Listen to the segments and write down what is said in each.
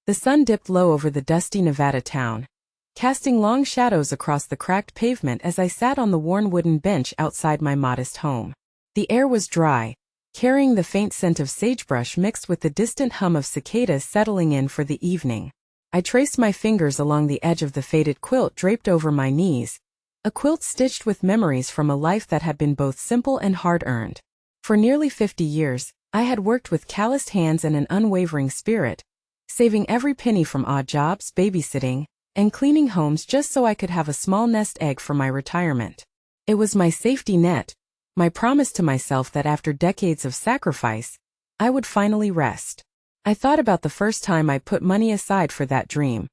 The sun dipped low over the dusty Nevada town, casting long shadows across the cracked pavement as I sat on the worn wooden bench outside my modest home. The air was dry, carrying the faint scent of sagebrush mixed with the distant hum of cicadas settling in for the evening. I traced my fingers along the edge of the faded quilt draped over my knees, a quilt stitched with memories from a life that had been both simple and hard-earned. For nearly 50 years, I had worked with calloused hands and an unwavering spirit, saving every penny from odd jobs, babysitting, and cleaning homes just so I could have a small nest egg for my retirement. It was my safety net, my promise to myself that after decades of sacrifice, I would finally rest. I thought about the first time I put money aside for that dream.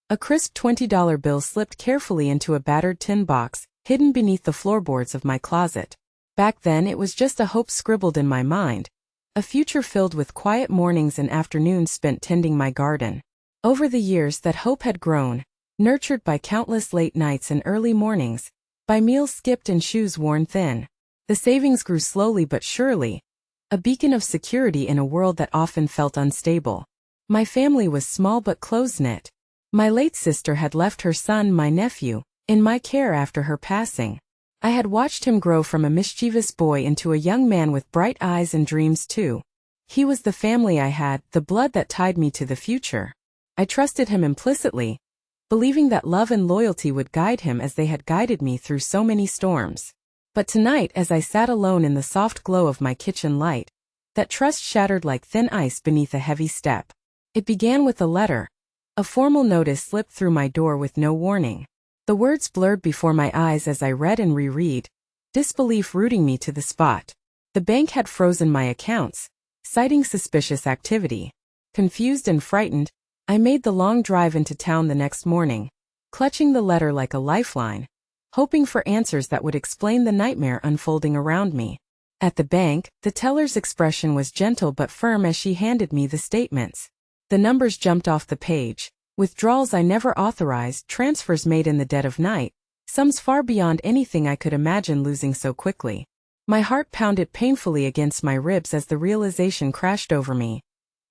A crisp $20 bill slipped carefully into a battered tin box, hidden beneath the floorboards of my closet. Back then it was just a hope scribbled in my mind, a future filled with quiet mornings and afternoons spent tending my garden. Over the years that hope had grown, nurtured by countless late nights and early mornings, by meals skipped and shoes worn thin. The savings grew slowly but surely, a beacon of security in a world that often felt unstable. My family was small but close-knit. My late sister had left her son, my nephew, in my care after her passing. I had watched him grow from a mischievous boy into a young man with bright eyes and dreams too. He was the family I had, the blood that tied me to the future. I trusted him implicitly, believing that love and loyalty would guide him as they had guided me through so many storms. But tonight, as I sat alone in the soft glow of my kitchen light, that trust shattered like thin ice beneath a heavy step. It began with a letter. A formal notice slipped through my door with no warning. The words blurred before my eyes as I read and reread, disbelief rooting me to the spot. The bank had frozen my accounts, citing suspicious activity. Confused and frightened, I made the long drive into town the next morning, clutching the letter like a lifeline, hoping for answers that would explain the nightmare unfolding around me. At the bank, the teller's expression was gentle but firm as she handed me the statements. The numbers jumped off the page. Withdrawals I never authorized, transfers made in the dead of night, sums far beyond anything I could imagine losing so quickly. My heart pounded painfully against my ribs as the realization crashed over me.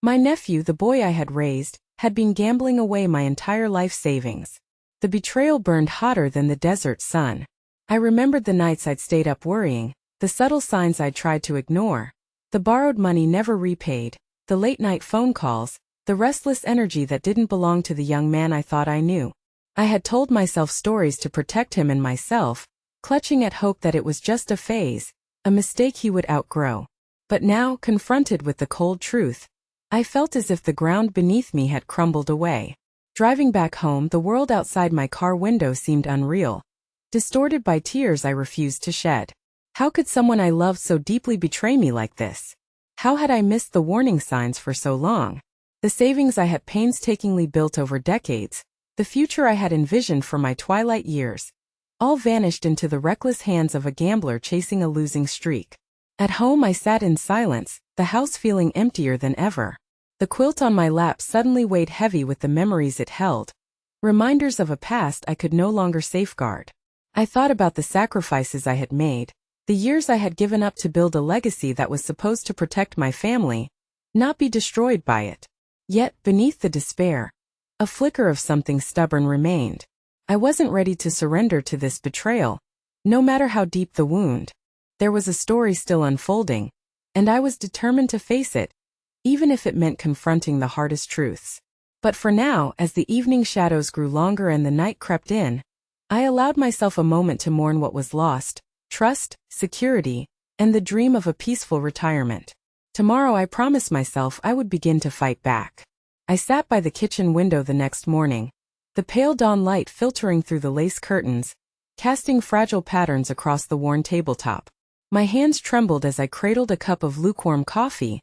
My nephew, the boy I had raised, had been gambling away my entire life savings. The betrayal burned hotter than the desert sun. I remembered the nights I'd stayed up worrying, the subtle signs I'd tried to ignore, the borrowed money never repaid, the late-night phone calls, the restless energy that didn't belong to the young man I thought I knew. I had told myself stories to protect him and myself, clutching at hope that it was just a phase, a mistake he would outgrow. But now, confronted with the cold truth, I felt as if the ground beneath me had crumbled away. Driving back home, the world outside my car window seemed unreal, distorted by tears I refused to shed. How could someone I loved so deeply betray me like this? How had I missed the warning signs for so long? The savings I had painstakingly built over decades, the future I had envisioned for my twilight years, all vanished into the reckless hands of a gambler chasing a losing streak. At home I sat in silence, the house feeling emptier than ever. The quilt on my lap suddenly weighed heavy with the memories it held, reminders of a past I could no longer safeguard. I thought about the sacrifices I had made, the years I had given up to build a legacy that was supposed to protect my family, not be destroyed by it. Yet, beneath the despair, a flicker of something stubborn remained. I wasn't ready to surrender to this betrayal, no matter how deep the wound. There was a story still unfolding, and I was determined to face it, even if it meant confronting the hardest truths. But for now, as the evening shadows grew longer and the night crept in, I allowed myself a moment to mourn what was lost: trust, security, and the dream of a peaceful retirement. Tomorrow I promised myself I would begin to fight back. I sat by the kitchen window the next morning, the pale dawn light filtering through the lace curtains, casting fragile patterns across the worn tabletop. My hands trembled as I cradled a cup of lukewarm coffee,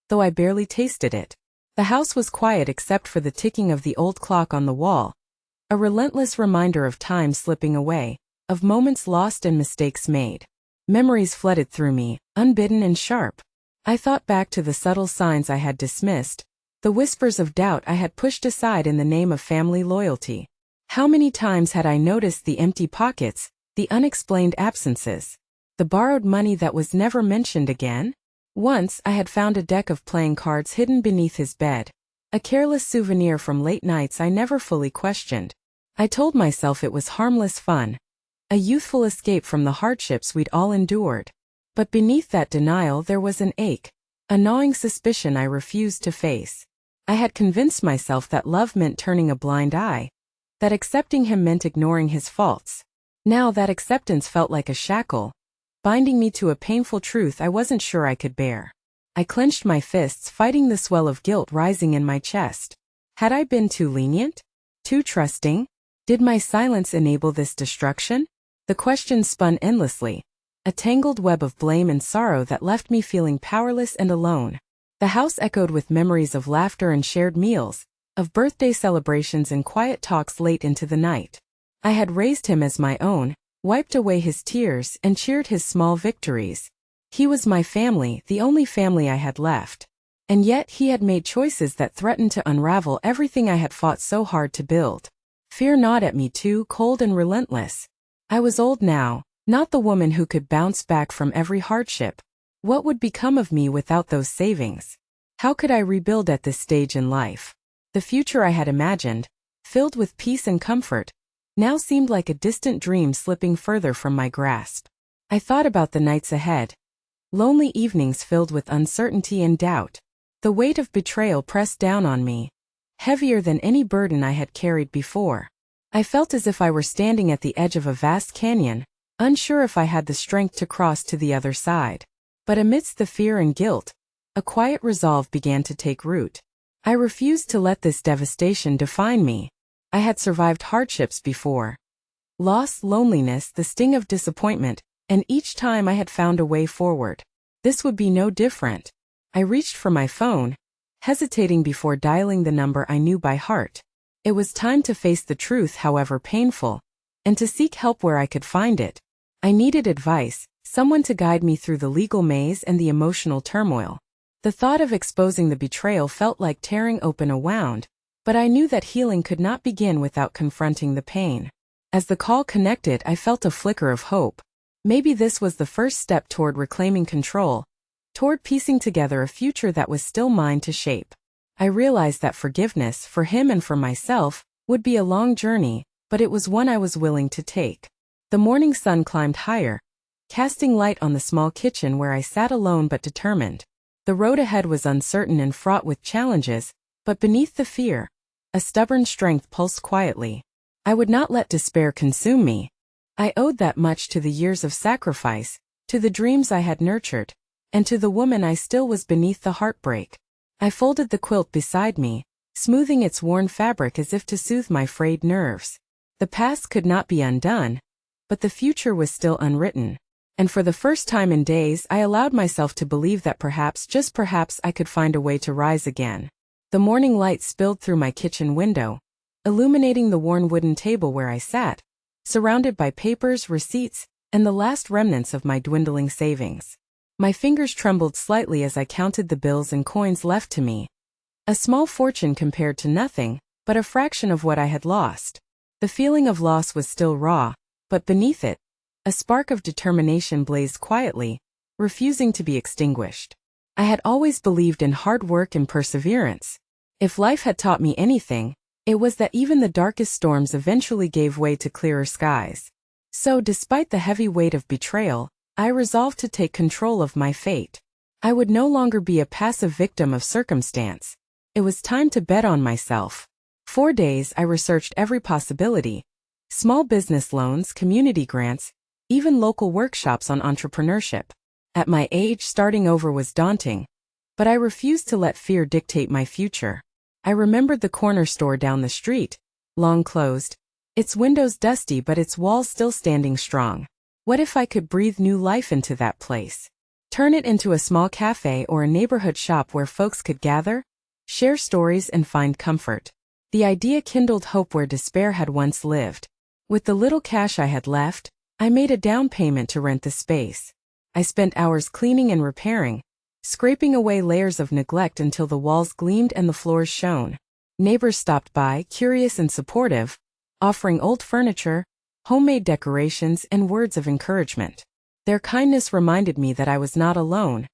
though I barely tasted it. The house was quiet except for the ticking of the old clock on the wall, a relentless reminder of time slipping away, of moments lost and mistakes made. Memories flooded through me, unbidden and sharp. I thought back to the subtle signs I had dismissed, the whispers of doubt I had pushed aside in the name of family loyalty. How many times had I noticed the empty pockets, the unexplained absences, the borrowed money that was never mentioned again? Once I had found a deck of playing cards hidden beneath his bed, A careless souvenir from late nights I never fully questioned. I told myself it was harmless fun, a youthful escape from the hardships we'd all endured. But beneath that denial there was an ache, a gnawing suspicion I refused to face. I had convinced myself that love meant turning a blind eye, that accepting him meant ignoring his faults. Now that acceptance felt like a shackle, binding me to a painful truth I wasn't sure I could bear. I clenched my fists, fighting the swell of guilt rising in my chest. Had I been too lenient? Too trusting? Did my silence enable this destruction? The questions spun endlessly, a tangled web of blame and sorrow that left me feeling powerless and alone. The house echoed with memories of laughter and shared meals, of birthday celebrations and quiet talks late into the night. I had raised him as my own, wiped away his tears and cheered his small victories. He was my family, the only family I had left. And yet he had made choices that threatened to unravel everything I had fought so hard to build. Fear gnawed at me too, cold and relentless. I was old now, not the woman who could bounce back from every hardship. What would become of me without those savings? How could I rebuild at this stage in life? The future I had imagined, filled with peace and comfort, now seemed like a distant dream slipping further from my grasp. I thought about the nights ahead. Lonely evenings filled with uncertainty and doubt. The weight of betrayal pressed down on me, heavier than any burden I had carried before. I felt as if I were standing at the edge of a vast canyon, unsure if I had the strength to cross to the other side. But amidst the fear and guilt, a quiet resolve began to take root. I refused to let this devastation define me. I had survived hardships before. Loss, loneliness, the sting of disappointment, and each time I had found a way forward. This would be no different. I reached for my phone, hesitating before dialing the number I knew by heart. It was time to face the truth, however painful, and to seek help where I could find it. I needed advice, someone to guide me through the legal maze and the emotional turmoil. The thought of exposing the betrayal felt like tearing open a wound, but I knew that healing could not begin without confronting the pain. As the call connected, I felt a flicker of hope. Maybe this was the first step toward reclaiming control, toward piecing together a future that was still mine to shape. I realized that forgiveness, for him and for myself, would be a long journey, but it was one I was willing to take. The morning sun climbed higher, casting light on the small kitchen where I sat alone but determined. The road ahead was uncertain and fraught with challenges, but beneath the fear, a stubborn strength pulsed quietly. I would not let despair consume me. I owed that much to the years of sacrifice, to the dreams I had nurtured, and to the woman I still was beneath the heartbreak. I folded the quilt beside me, smoothing its worn fabric as if to soothe my frayed nerves. The past could not be undone, but the future was still unwritten. And for the first time in days, I allowed myself to believe that perhaps, just perhaps, I could find a way to rise again. The morning light spilled through my kitchen window, illuminating the worn wooden table where I sat, surrounded by papers, receipts, and the last remnants of my dwindling savings. My fingers trembled slightly as I counted the bills and coins left to me. A small fortune compared to nothing, but a fraction of what I had lost. The feeling of loss was still raw, but beneath it, a spark of determination blazed quietly, refusing to be extinguished. I had always believed in hard work and perseverance. If life had taught me anything, it was that even the darkest storms eventually gave way to clearer skies. So, despite the heavy weight of betrayal, I resolved to take control of my fate. I would no longer be a passive victim of circumstance. It was time to bet on myself. For days I researched every possibility. Small business loans, community grants, even local workshops on entrepreneurship. At my age, starting over was daunting, but I refused to let fear dictate my future. I remembered the corner store down the street, long closed, its windows dusty but its walls still standing strong. What if I could breathe new life into that place? Turn it into a small cafe or a neighborhood shop where folks could gather, share stories and find comfort. The idea kindled hope where despair had once lived. With the little cash I had left, I made a down payment to rent the space. I spent hours cleaning and repairing, scraping away layers of neglect until the walls gleamed and the floors shone. Neighbors stopped by, curious and supportive, offering old furniture, homemade decorations, and words of encouragement. Their kindness reminded me that I was not alone,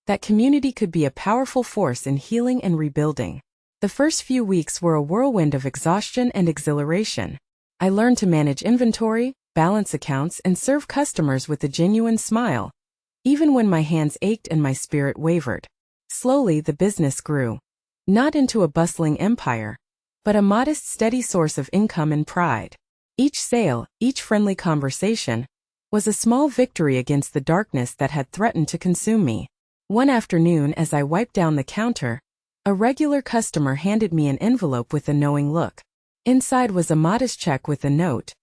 that community could be a powerful force in healing and rebuilding. The first few weeks were a whirlwind of exhaustion and exhilaration. I learned to manage inventory, balance accounts, and serve customers with a genuine smile, even when my hands ached and my spirit wavered. Slowly, the business grew. Not into a bustling empire, but a modest, steady source of income and pride. Each sale, each friendly conversation, was a small victory against the darkness that had threatened to consume me. One afternoon, as I wiped down the counter, a regular customer handed me an envelope with a knowing look. Inside was a modest check with a note.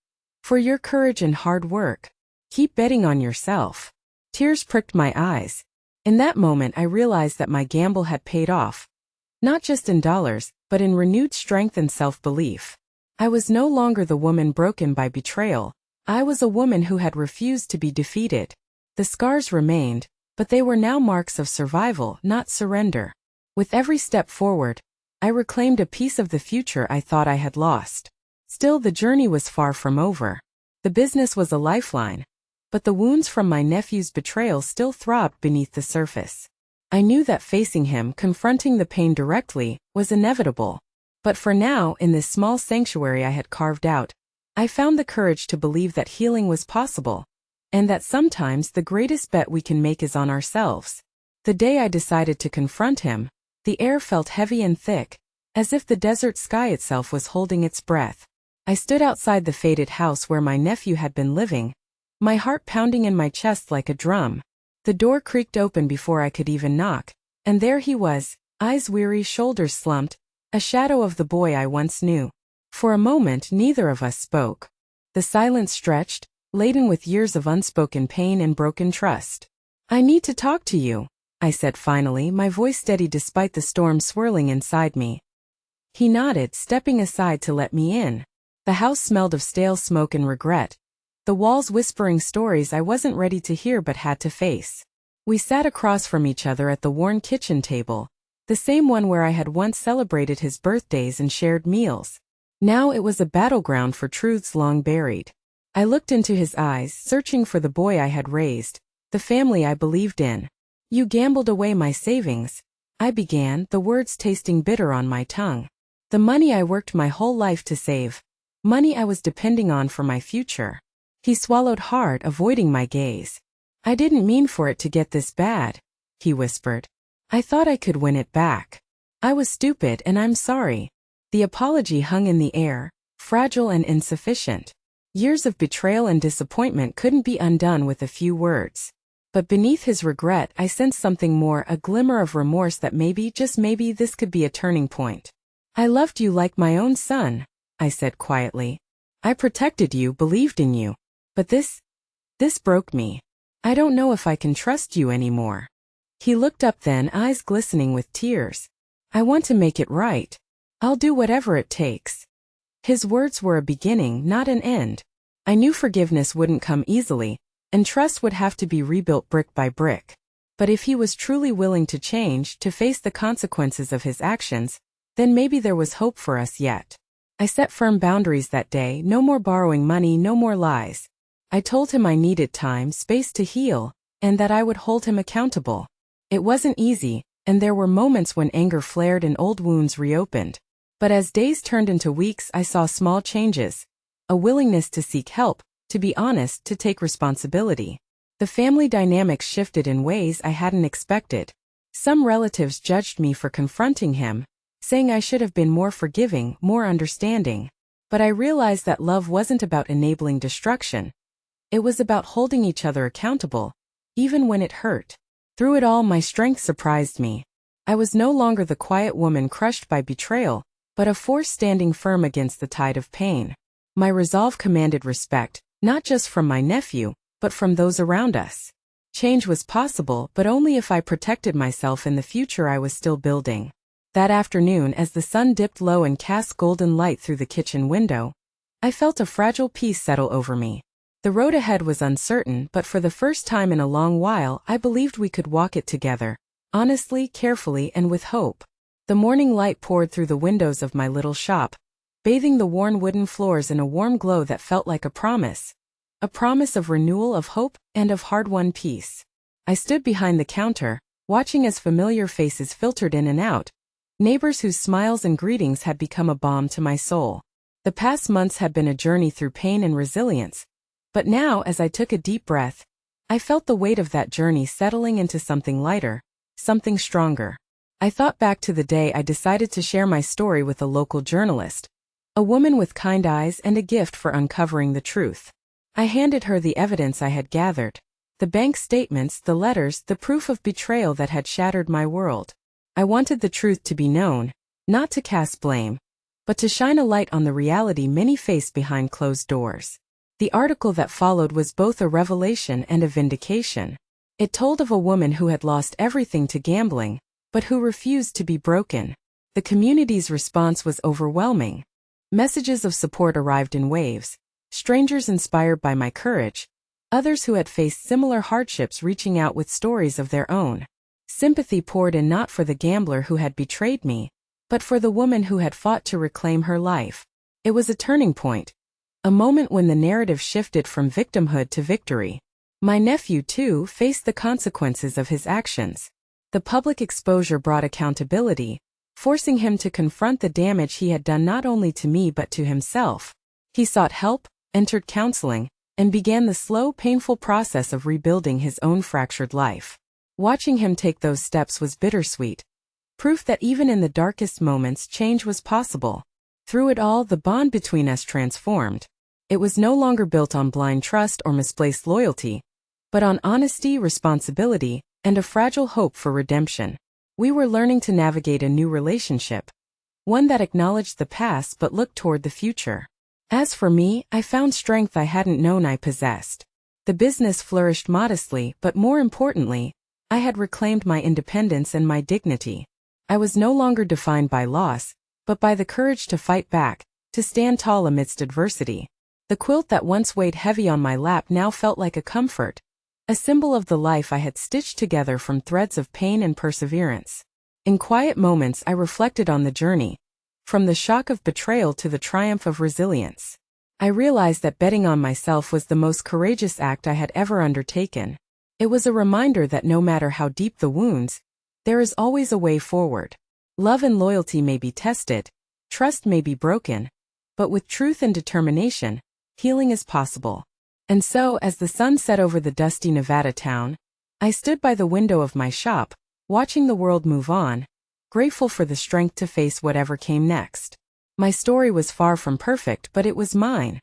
"For your courage and hard work. Keep betting on yourself." Tears pricked my eyes. In that moment I realized that my gamble had paid off. Not just in dollars, but in renewed strength and self-belief. I was no longer the woman broken by betrayal. I was a woman who had refused to be defeated. The scars remained, but they were now marks of survival, not surrender. With every step forward, I reclaimed a piece of the future I thought I had lost. Still, the journey was far from over. The business was a lifeline, but the wounds from my nephew's betrayal still throbbed beneath the surface. I knew that facing him, confronting the pain directly, was inevitable. But for now, in this small sanctuary I had carved out, I found the courage to believe that healing was possible, and that sometimes the greatest bet we can make is on ourselves. The day I decided to confront him, the air felt heavy and thick, as if the desert sky itself was holding its breath. I stood outside the faded house where my nephew had been living, my heart pounding in my chest like a drum. The door creaked open before I could even knock, and there he was, eyes weary, shoulders slumped, a shadow of the boy I once knew. For a moment neither of us spoke. The silence stretched, laden with years of unspoken pain and broken trust. "I need to talk to you," I said finally, my voice steady despite the storm swirling inside me. He nodded, stepping aside to let me in. The house smelled of stale smoke and regret, the walls whispering stories I wasn't ready to hear but had to face. We sat across from each other at the worn kitchen table, the same one where I had once celebrated his birthdays and shared meals. Now it was a battleground for truths long buried. I looked into his eyes, searching for the boy I had raised, the family I believed in. "You gambled away my savings," I began, the words tasting bitter on my tongue. "The money I worked my whole life to save. Money I was depending on for my future." He swallowed hard, avoiding my gaze. "I didn't mean for it to get this bad," he whispered. "I thought I could win it back. I was stupid and I'm sorry." The apology hung in the air, fragile and insufficient. Years of betrayal and disappointment couldn't be undone with a few words. But beneath his regret I sensed something more, a glimmer of remorse that maybe, just maybe, this could be a turning point. "I loved you like my own son," I said quietly. "I protected you, believed in you. But this broke me. I don't know if I can trust you anymore." He looked up then, eyes glistening with tears. "I want to make it right. I'll do whatever it takes." His words were a beginning, not an end. I knew forgiveness wouldn't come easily, and trust would have to be rebuilt brick by brick. But if he was truly willing to change, to face the consequences of his actions, then maybe there was hope for us yet. I set firm boundaries that day, no more borrowing money, no more lies. I told him I needed time, space to heal, and that I would hold him accountable. It wasn't easy, and there were moments when anger flared and old wounds reopened. But as days turned into weeks, I saw small changes. A willingness to seek help, to be honest, to take responsibility. The family dynamics shifted in ways I hadn't expected. Some relatives judged me for confronting him, saying I should have been more forgiving, more understanding. But I realized that love wasn't about enabling destruction. It was about holding each other accountable, even when it hurt. Through it all, my strength surprised me. I was no longer the quiet woman crushed by betrayal, but a force standing firm against the tide of pain. My resolve commanded respect, not just from my nephew, but from those around us. Change was possible, but only if I protected myself in the future I was still building. That afternoon, as the sun dipped low and cast golden light through the kitchen window, I felt a fragile peace settle over me. The road ahead was uncertain, but for the first time in a long while, I believed we could walk it together, honestly, carefully, and with hope. The morning light poured through the windows of my little shop, bathing the worn wooden floors in a warm glow that felt like a promise of renewal, of hope, and of hard-won peace. I stood behind the counter, watching as familiar faces filtered in and out, Neighbors whose smiles and greetings had become a balm to my soul. The past months had been a journey through pain and resilience, but now, as I took a deep breath, I felt the weight of that journey settling into something lighter, something stronger. I thought back to the day I decided to share my story with a local journalist, a woman with kind eyes and a gift for uncovering the truth. I handed her the evidence I had gathered, the bank statements, the letters, the proof of betrayal that had shattered my world. I wanted the truth to be known, not to cast blame, but to shine a light on the reality many face behind closed doors. The article that followed was both a revelation and a vindication. It told of a woman who had lost everything to gambling, but who refused to be broken. The community's response was overwhelming. Messages of support arrived in waves, strangers inspired by my courage, others who had faced similar hardships reaching out with stories of their own. Sympathy poured in not for the gambler who had betrayed me, but for the woman who had fought to reclaim her life. It was a turning point, a moment when the narrative shifted from victimhood to victory. My nephew, too, faced the consequences of his actions. The public exposure brought accountability, forcing him to confront the damage he had done not only to me but to himself. He sought help, entered counseling, and began the slow, painful process of rebuilding his own fractured life. Watching him take those steps was bittersweet, proof that even in the darkest moments change was possible. Through it all, the bond between us transformed. It was no longer built on blind trust or misplaced loyalty, but on honesty, responsibility, and a fragile hope for redemption. We were learning to navigate a new relationship, one that acknowledged the past but looked toward the future. As for me, I found strength I hadn't known I possessed. The business flourished modestly, but more importantly, I had reclaimed my independence and my dignity. I was no longer defined by loss, but by the courage to fight back, to stand tall amidst adversity. The quilt that once weighed heavy on my lap now felt like a comfort, a symbol of the life I had stitched together from threads of pain and perseverance. In quiet moments, I reflected on the journey, from the shock of betrayal to the triumph of resilience. I realized that betting on myself was the most courageous act I had ever undertaken. It was a reminder that no matter how deep the wounds, there is always a way forward. Love and loyalty may be tested, trust may be broken, but with truth and determination, healing is possible. And so, as the sun set over the dusty Nevada town, I stood by the window of my shop, watching the world move on, grateful for the strength to face whatever came next. My story was far from perfect, but it was mine.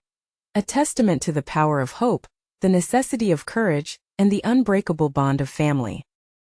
A testament to the power of hope, the necessity of courage, and the unbreakable bond of family.